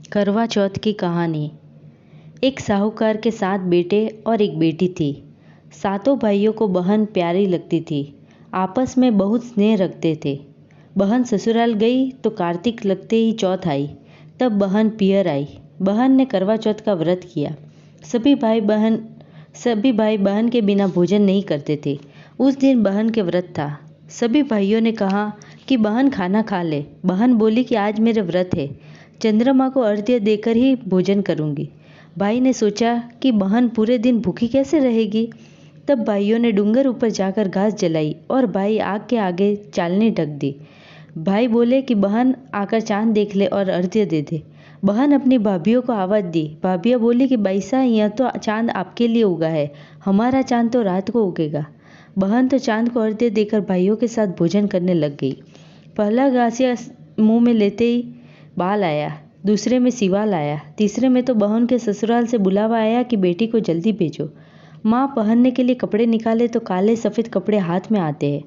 करवा चौथ की कहानी। एक साहूकार के 7 बेटे और एक बेटी थी। सातों भाइयों को बहन प्यारी लगती थी। आपस में बहुत स्नेह रखते थे। बहन ससुराल गई तो कार्तिक लगते ही चौथ आई। तब बहन पियर आई। बहन ने करवा चौथ का व्रत किया। सभी भाई बहन के बिना भोजन नहीं करते थे। उस दिन बहन के व्रत था। सभी भाइयों ने कहा कि बहन खाना खा ले। बहन बोली कि आज मेरे व्रत है, चंद्रमा को अर्घ्य देकर ही भोजन करूंगी। भाई ने सोचा कि बहन पूरे दिन भूखी कैसे रहेगी। तब भाइयों ने डूंगर ऊपर जाकर घास जलाई और भाई आग के आगे चालनी ढक दी। भाई बोले कि बहन आकर चांद देख ले और अर्घ्य दे दे। बहन अपनी भाभियों को आवाज़ दी। भाभियाँ बोली कि बैसा यह तो चांद आपके लिए उगा है, हमारा चांद तो रात को उगेगा। बहन तो चांद को अर्घ्य देकर भाइयों के साथ भोजन करने लग गई। पहला गासिया मुंह में लेते ही बाल आया, दूसरे में सिवाल आया, तीसरे में तो बहन के ससुराल से बुलावा आया कि बेटी को जल्दी भेजो। माँ पहनने के लिए कपड़े निकाले तो काले सफ़ेद कपड़े हाथ में आते हैं।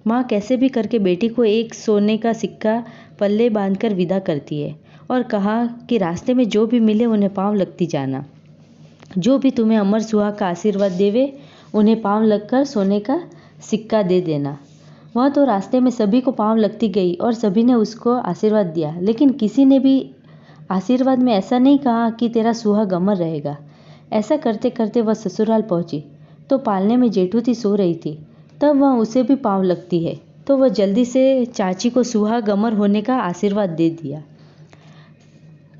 माँ कैसे भी करके बेटी को एक सोने का सिक्का पल्ले बांधकर विदा करती है और कहा कि रास्ते में जो भी मिले उन्हें पाँव लगती जाना। जो भी तुम्हें अमर सुहाग का आशीर्वाद देवे उन्हें पाँव लगकर सोने का सिक्का दे देना। वह तो रास्ते में सभी को पाँव लगती गई और सभी ने उसको आशीर्वाद दिया, लेकिन किसी ने भी आशीर्वाद में ऐसा नहीं कहा कि तेरा सुहाग अमर रहेगा। ऐसा करते करते वह ससुराल पहुंची तो पालने में जेठूती सो रही थी। तब वह उसे भी पाँव लगती है तो वह जल्दी से चाची को सुहाग अमर होने का आशीर्वाद दे दिया।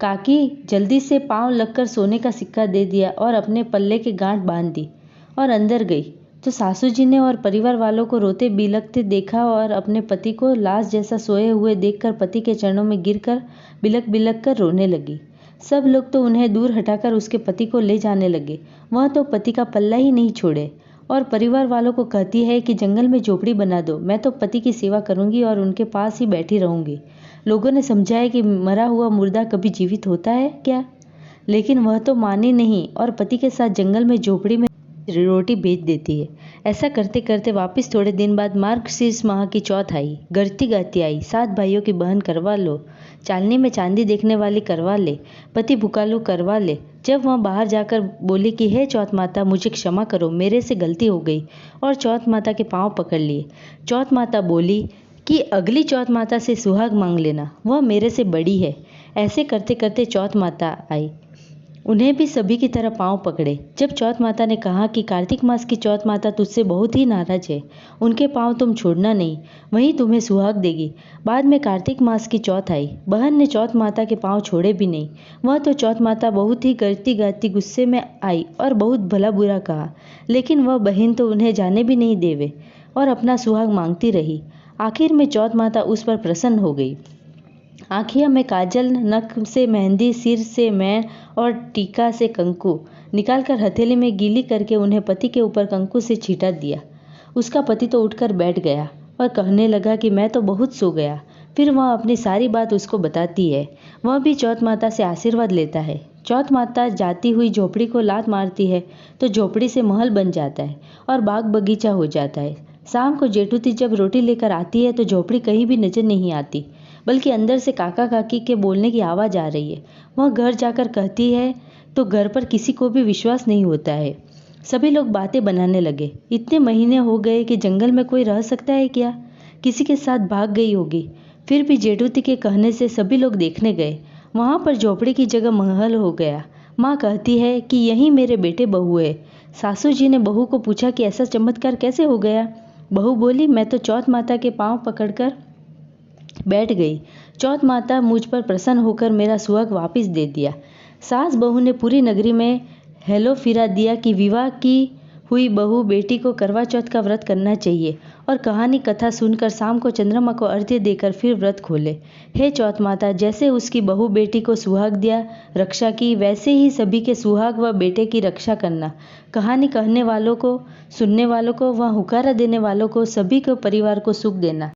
काकी जल्दी से पाँव लगकर सोने का सिक्का दे दिया और अपने पल्ले की गांठ बांध दी और अंदर गई तो सासू जी ने और परिवार वालों को रोते बिलखते देखा और अपने पति को लाश जैसा सोए हुए देखकर पति के चरणों में गिरकर बिलख बिलख कर रोने लगी। सब लोग तो उन्हें दूर हटाकर उसके पति को ले जाने लगे। वह तो पति का पल्ला ही नहीं छोड़े और परिवार वालों को कहती है कि जंगल में झोपड़ी बना दो, मैं तो पति की सेवा करूंगी और उनके पास ही बैठी रहूंगी। लोगों ने समझाया कि मरा हुआ मुर्दा कभी जीवित होता है क्या, लेकिन वह तो मानी नहीं और पति के साथ जंगल में झोपड़ी में रोटी बेच देती है। ऐसा करते करते वापस थोड़े दिन बाद मार्गशीर्ष माह की चौथ आई। गरती गाती आई। 7 भाइयों की बहन करवा लो, चालनी में चांदी देखने वाली करवा ले, पति भुकालू करवा ले। जब वह बाहर जाकर बोली कि हे चौथ माता मुझे क्षमा करो, मेरे से गलती हो गई, और चौथ माता के पाँव पकड़ लिए। चौथ माता बोली कि अगली चौथ माता से सुहाग मांग लेना, वह मेरे से बड़ी है। ऐसे करते करते चौथ माता आई। उन्हें भी सभी की तरह पाँव पकड़े। जब चौथ माता ने कहा कि कार्तिक मास की चौथ माता तुझसे बहुत ही नाराज है, उनके पाँव तुम छोड़ना नहीं, वहीं तुम्हें सुहाग देगी। बाद में कार्तिक मास की चौथ आई। बहन ने चौथ माता के पाँव छोड़े भी नहीं। वह तो चौथ माता बहुत ही गरती गाती गुस्से में आई और बहुत भला बुरा कहा, लेकिन वह बहन तो उन्हें जाने भी नहीं देवे और अपना सुहाग मांगती रही। आखिर में चौथ माता उस पर प्रसन्न हो गई। आँखियों में काजल, नक से मेहंदी, सिर से मैन और टीका से कंकु निकालकर हथेली में गीली करके उन्हें पति के ऊपर कंकु से छींटा दिया। उसका पति तो उठकर बैठ गया और कहने लगा कि मैं तो बहुत सो गया। फिर वह अपनी सारी बात उसको बताती है। वह भी चौथ माता से आशीर्वाद लेता है। चौथ माता जाती हुई झोपड़ी को लात मारती है तो झोपड़ी से महल बन जाता है और बाग बगीचा हो जाता है। शाम को जेठूती जब रोटी लेकर आती है तो झोपड़ी कहीं भी नजर नहीं आती, बल्कि अंदर से काका काकी के बोलने की आवाज़ आ रही है। वह घर जाकर कहती है तो घर पर किसी को भी विश्वास नहीं होता है। सभी लोग बातें बनाने लगे। इतने महीने हो गए कि जंगल में कोई रह सकता है क्या, किसी के साथ भाग गई होगी। फिर भी जेठूती के कहने से सभी लोग देखने गए। वहाँ पर झोपड़ी की जगह महल हो गया। माँ कहती है कि यही मेरे बेटे बहू है। सासू जी ने बहू को पूछा कि ऐसा चमत्कार कैसे हो गया। बहू बोली, मैं तो चौथ माता के पाँव पकड़कर बैठ गई। चौथ माता मुझ पर प्रसन्न होकर मेरा सुहाग वापस दे दिया। सास बहू ने पूरी नगरी में हेलो फिरा दिया कि विवाह की हुई बहू बेटी को करवा चौथ का व्रत करना चाहिए और कहानी कथा सुनकर शाम को चंद्रमा को अर्घ्य देकर फिर व्रत खोले। हे चौथ माता, जैसे उसकी बहू बेटी को सुहाग दिया, रक्षा की, वैसे ही सभी के सुहाग व बेटे की रक्षा करना। कहानी कहने वालों को, सुनने वालों को व हुकारा देने वालों को, सभी को परिवार को सुख देना।